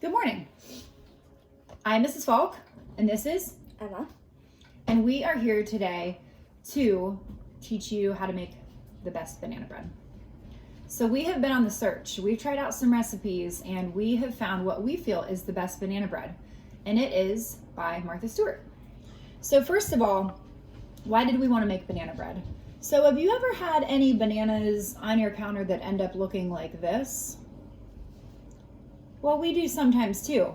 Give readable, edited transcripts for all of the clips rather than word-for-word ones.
Good morning. I'm Mrs. Falk, and this is Emma. And we are here today to teach you how to make the best banana bread. So we have been on the search. We've tried out some recipes, and we have found what we feel is the best banana bread, and it is by Martha Stewart. So first of all, why did we want to make banana bread? So have you ever had any bananas on your counter that end up looking like this? Well, we do sometimes too.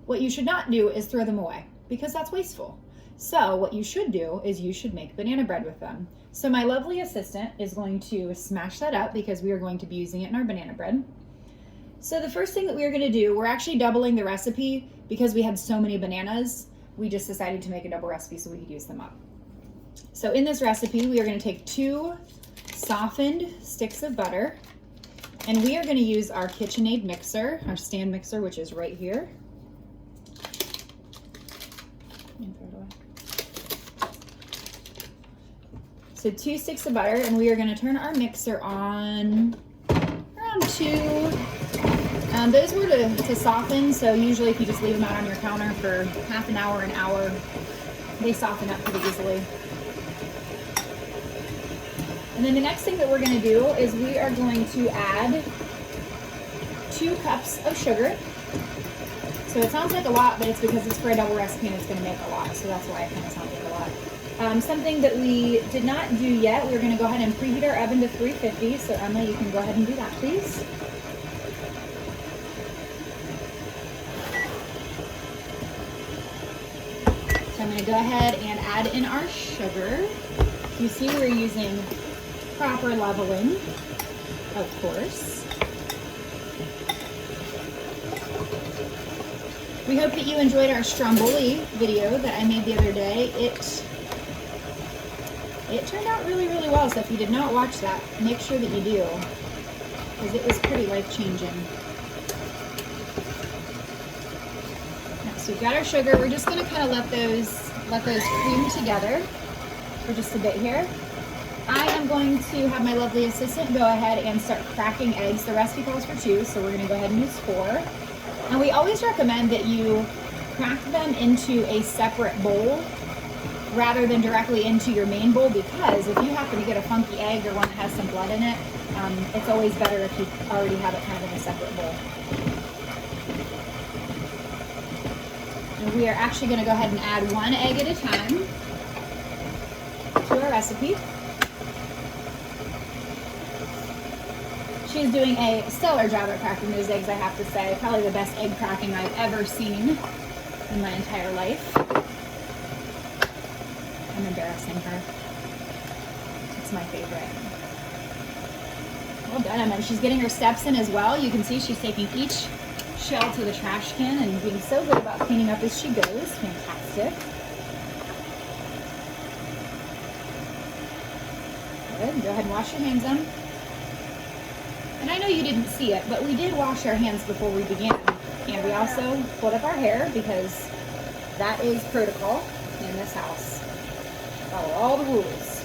What you should not do is throw them away, because that's wasteful. So what you should do is you should make banana bread with them. So my lovely assistant is going to smash that up because we are going to be using it in our banana bread. So the first thing that we are going to do, we're actually doubling the recipe because we had so many bananas. We just decided to make a double recipe so we could use them up. So in this recipe, we are going to take 2 softened sticks of butter, and we are going to use our KitchenAid mixer, our stand mixer, which is right here. So 2 sticks of butter, and we are going to turn our mixer on around 2. Those were to soften, so usually if you just leave them out on your counter for half an hour, they soften up pretty easily. And then the next thing that we're going to do is we are going to add 2 cups of sugar. So it sounds like a lot, but it's because it's for a double recipe and it's going to make a lot, so that's why it kind of sounds like a lot. Something that we did not do yet, we're going to go ahead and preheat our oven to 350. So Emma, you can go ahead and do that, please. So I'm going to go ahead and add in our sugar. You see we're using proper leveling, of course. We hope that you enjoyed our stromboli video that I made the other day. It turned out really, really well, so if you did not watch that, make sure that you do, because it was pretty life-changing. So we've got our sugar. We're just going to kind of let those cream together for just a bit here. I am going to have my lovely assistant go ahead and start cracking eggs. The recipe calls for 2, so we're going to go ahead and use 4. And we always recommend that you crack them into a separate bowl rather than directly into your main bowl, because if you happen to get a funky egg or one that has some blood in it, it's always better if you already have it kind of in a separate bowl. And we are actually going to go ahead and add 1 egg at a time to our recipe. She's doing a stellar job at cracking those eggs, I have to say. Probably the best egg cracking I've ever seen in my entire life. I'm embarrassing her. It's my favorite. Well done, Emma. She's getting her steps in as well. You can see she's taking each shell to the trash can and being so good about cleaning up as she goes. Fantastic. Good. Go ahead and wash your hands, Em. And I know you didn't see it, but we did wash our hands before we began. And we also pulled up our hair because that is protocol in this house. Follow all the rules.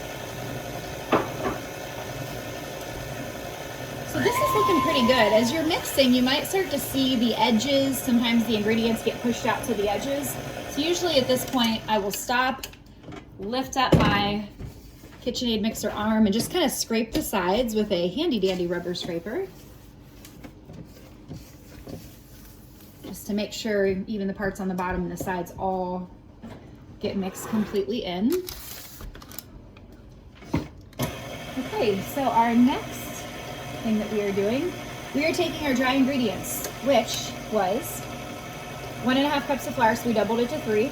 So this is looking pretty good. As you're mixing, you might start to see the edges. Sometimes the ingredients get pushed out to the edges. So usually at this point, I will stop, lift up my KitchenAid mixer arm, and just kind of scrape the sides with a handy dandy rubber scraper. Just to make sure even the parts on the bottom and the sides all get mixed completely in. Okay, so our next thing that we are doing, we are taking our dry ingredients, which was 1.5 cups of flour, so we doubled it to 3.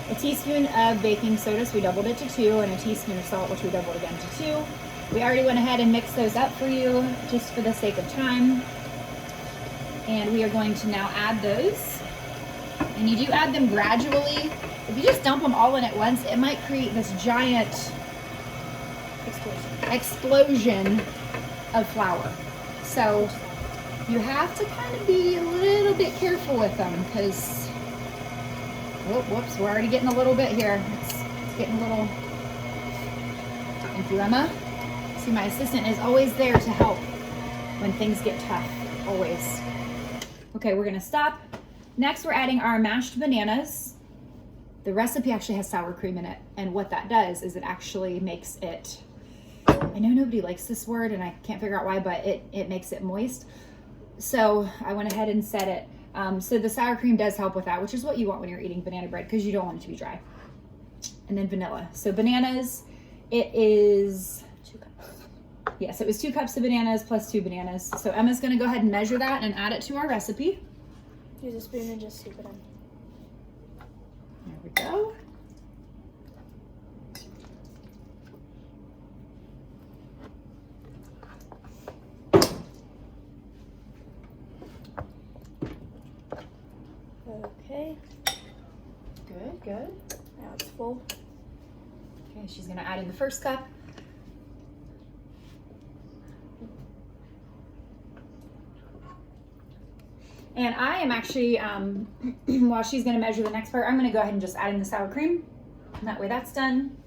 A teaspoon of baking soda, so we doubled it to 2, and a teaspoon of salt, which we doubled again to 2. We already went ahead and mixed those up for you, just for the sake of time. And we are going to now add those. And you do add them gradually. If you just dump them all in at once, it might create this giant explosion of flour. So you have to kind of be a little bit careful with them, because oh, whoops, we're already getting a little bit here. It's getting a little. Thank you, Emma. See, my assistant is always there to help when things get tough, always. Okay, we're gonna stop. Next, we're adding our mashed bananas. The recipe actually has sour cream in it, and what that does is it actually makes it, I know nobody likes this word and I can't figure out why, but it makes it moist. So I went ahead and set it. So the sour cream does help with that, which is what you want when you're eating banana bread because you don't want it to be dry. And then vanilla. So bananas, it is 2 cups. Yes, it was 2 cups of bananas plus 2 bananas. So Emma's going to go ahead and measure that and add it to our recipe. Use a spoon and just scoop it in. There we go. Okay. Good, good. Now it's full. Okay, she's going to add in the first cup. And I am actually, while she's going to measure the next part, I'm going to go ahead and just add in the sour cream. And that way that's done.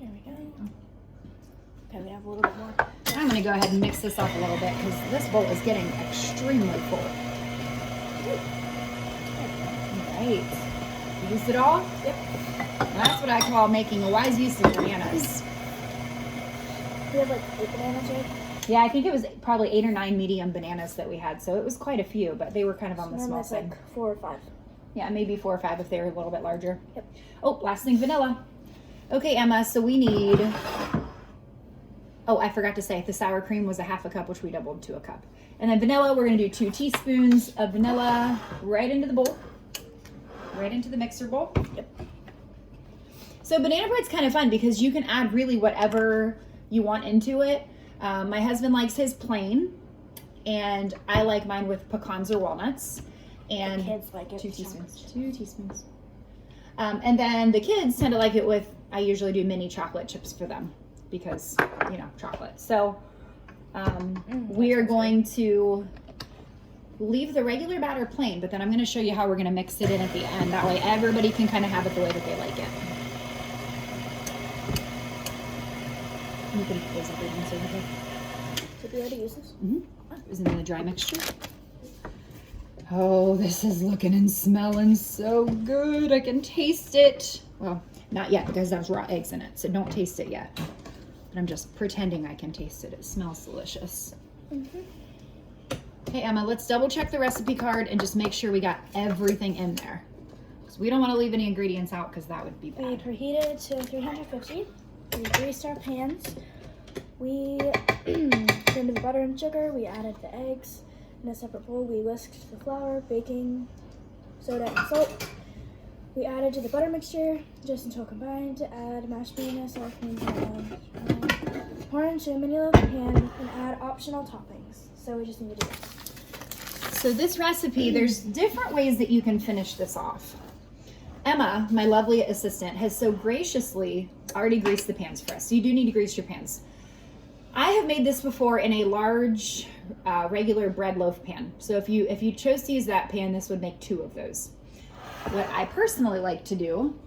There we go. Okay, we have a little bit more. I'm going to go ahead and mix this up a little bit because this bowl is getting extremely full. All right. You used it all? Yep. That's what I call making a wise use of bananas. We have like 8 bananas, right? Yeah, I think it was probably 8 or 9 medium bananas that we had, so it was quite a few, but they were kind of on the So small that's side. like 4 or 5. Yeah, maybe 4 or 5 if they were a little bit larger. Yep. Oh, last thing, vanilla. Okay, Emma, so we need, oh, I forgot to say, the sour cream was a half a cup, which we doubled to a cup. And then vanilla, we're gonna do 2 teaspoons of vanilla right into the bowl, right into the mixer bowl. Yep. So banana bread's kind of fun because you can add really whatever you want into it. My husband likes his plain, and I like mine with pecans or walnuts. And The kids like it. 2 teaspoons. 2 teaspoons. And then the kids tend to like it with, I usually do mini chocolate chips for them because, you know, chocolate. So we are going to leave the regular batter plain, but then I'm going to show you how we're going to mix it in at the end. That way everybody can kind of have it the way that they like it. You can close everything so okay. Did we already use this? It was in the dry mixture. Oh, this is looking and smelling so good. I can taste it. Well, not yet because there's raw eggs in it, so don't taste it yet. But I'm just pretending I can taste it. It smells delicious. Okay, Emma, let's double check the recipe card and just make sure we got everything in there. Because we don't want to leave any ingredients out because that would be We bad. preheated to 350. We greased our pans. We put in the butter and sugar. We added the eggs. In a separate bowl, we whisked the flour, baking soda, and salt. We added to the butter mixture just until combined. Add mashed bananas, sour cream, and pour into a mini loaf pan and add optional toppings. So we just need to do this. So this recipe, there's different ways that you can finish this off. Emma, my lovely assistant, has so graciously already greased the pans for us. So you do need to grease your pans. I have made this before in a large regular bread loaf pan. So if you chose to use that pan, this would make 2 of those. What I personally like to do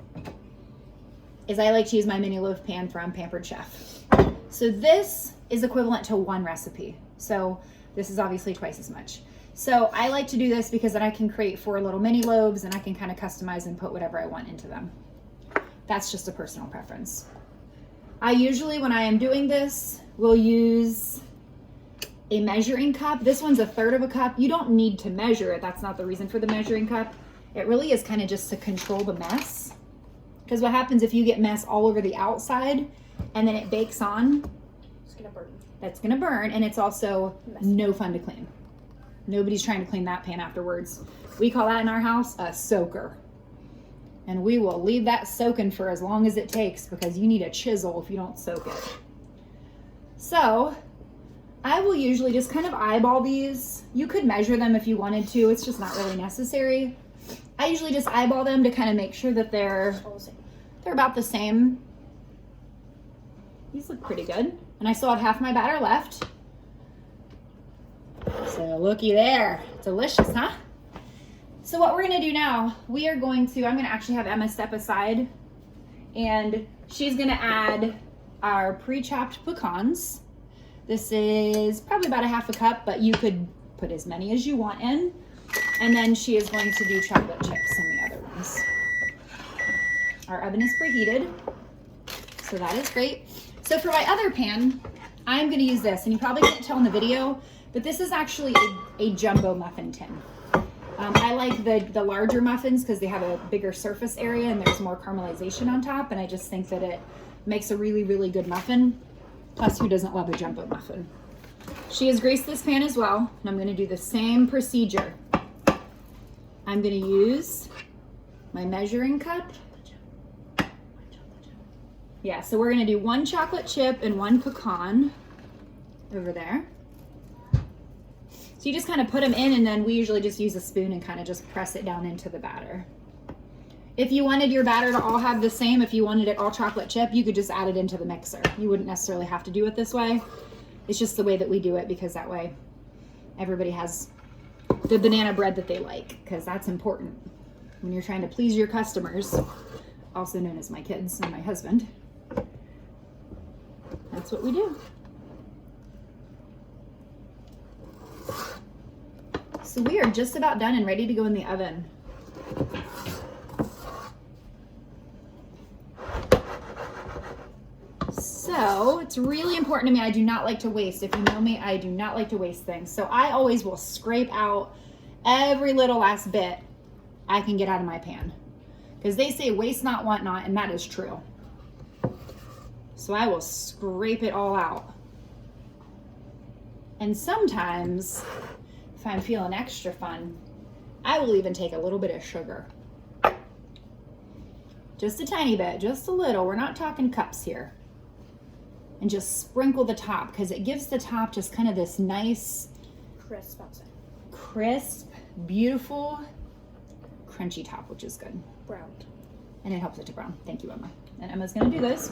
is I like to use my mini loaf pan from Pampered Chef. So this is equivalent to 1 recipe. So this is obviously twice as much. So I like to do this because then I can create 4 little mini loaves and I can kind of customize and put whatever I want into them. That's just a personal preference. I usually, when I am doing this, will use a measuring cup. This one's 1/3 of a cup. You don't need to measure it. That's not the reason for the measuring cup. It really is kind of just to control the mess. Because what happens if you get mess all over the outside and then it bakes on? It's gonna burn. That's gonna burn, and it's also Messy. no fun to clean. Nobody's trying to clean that pan afterwards. We call that in our house a soaker. And we will leave that soaking for as long as it takes because you need a chisel if you don't soak it. So I will usually just kind of eyeball these. You could measure them if you wanted to. It's just not really necessary. I usually just eyeball them to kind of make sure that they're about the same. These look pretty good. And I still have half my batter left. So looky there. Delicious, huh? So what we're gonna do now, I'm gonna actually have Emma step aside, and she's gonna add our pre-chopped pecans. This is probably about a half a cup, but you could put as many as you want in. And then she is going to do chocolate chips in the other ones. Our oven is preheated, so that is great. So for my other pan, I'm gonna use this, and you probably can't tell in the video, but this is actually a jumbo muffin tin. I like the larger muffins because they have a bigger surface area and there's more caramelization on top, and I just think that it makes a really, really good muffin. Plus, who doesn't love a jumbo muffin? She has greased this pan as well, and I'm gonna do the same procedure. I'm gonna use my measuring cup. Yeah, so we're gonna do 1 chocolate chip and 1 pecan over there. So you just kind of put them in, and then we usually just use a spoon and kind of just press it down into the batter. If you wanted your batter to all have the same, if you wanted it all chocolate chip, you could just add it into the mixer. You wouldn't necessarily have to do it this way. It's just the way that we do it, because that way everybody has the banana bread that they like, because that's important when you're trying to please your customers, also known as my kids and my husband. That's what we do. So we are just about done and ready to go in the oven. So it's really important to me. I do not like to waste. If you know me, I do not like to waste things. So I always will scrape out every little last bit I can get out of my pan, because they say waste not, want not, and that is true. So I will scrape it all out. And sometimes, if I'm feeling extra fun, I will even take a little bit of sugar. Just a tiny bit, just a little. We're not talking cups here. And just sprinkle the top, because it gives the top just kind of this nice, crisp outside. Crisp, beautiful, crunchy top, which is good. Browned. And it helps it to brown. Thank you, Emma. And Emma's gonna do those.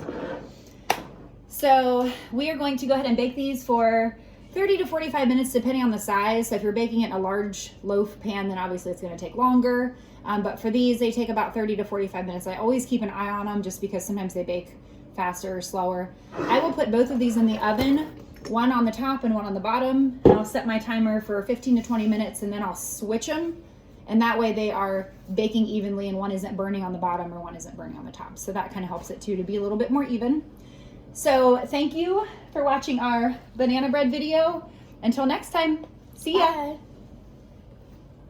So we are going to go ahead and bake these for 30 to 45 minutes, depending on the size. So if you're baking it in a large loaf pan, then obviously it's gonna take longer. But for these, they take about 30 to 45 minutes. I always keep an eye on them, just because sometimes they bake faster or slower. I will put both of these in the oven, one on the top and one on the bottom. And I'll set my timer for 15 to 20 minutes, and then I'll switch them. And that way they are baking evenly, and one isn't burning on the bottom or one isn't burning on the top. So that kind of helps it too, to be a little bit more even. So thank you for watching our banana bread video. Until next time, see ya. Bye.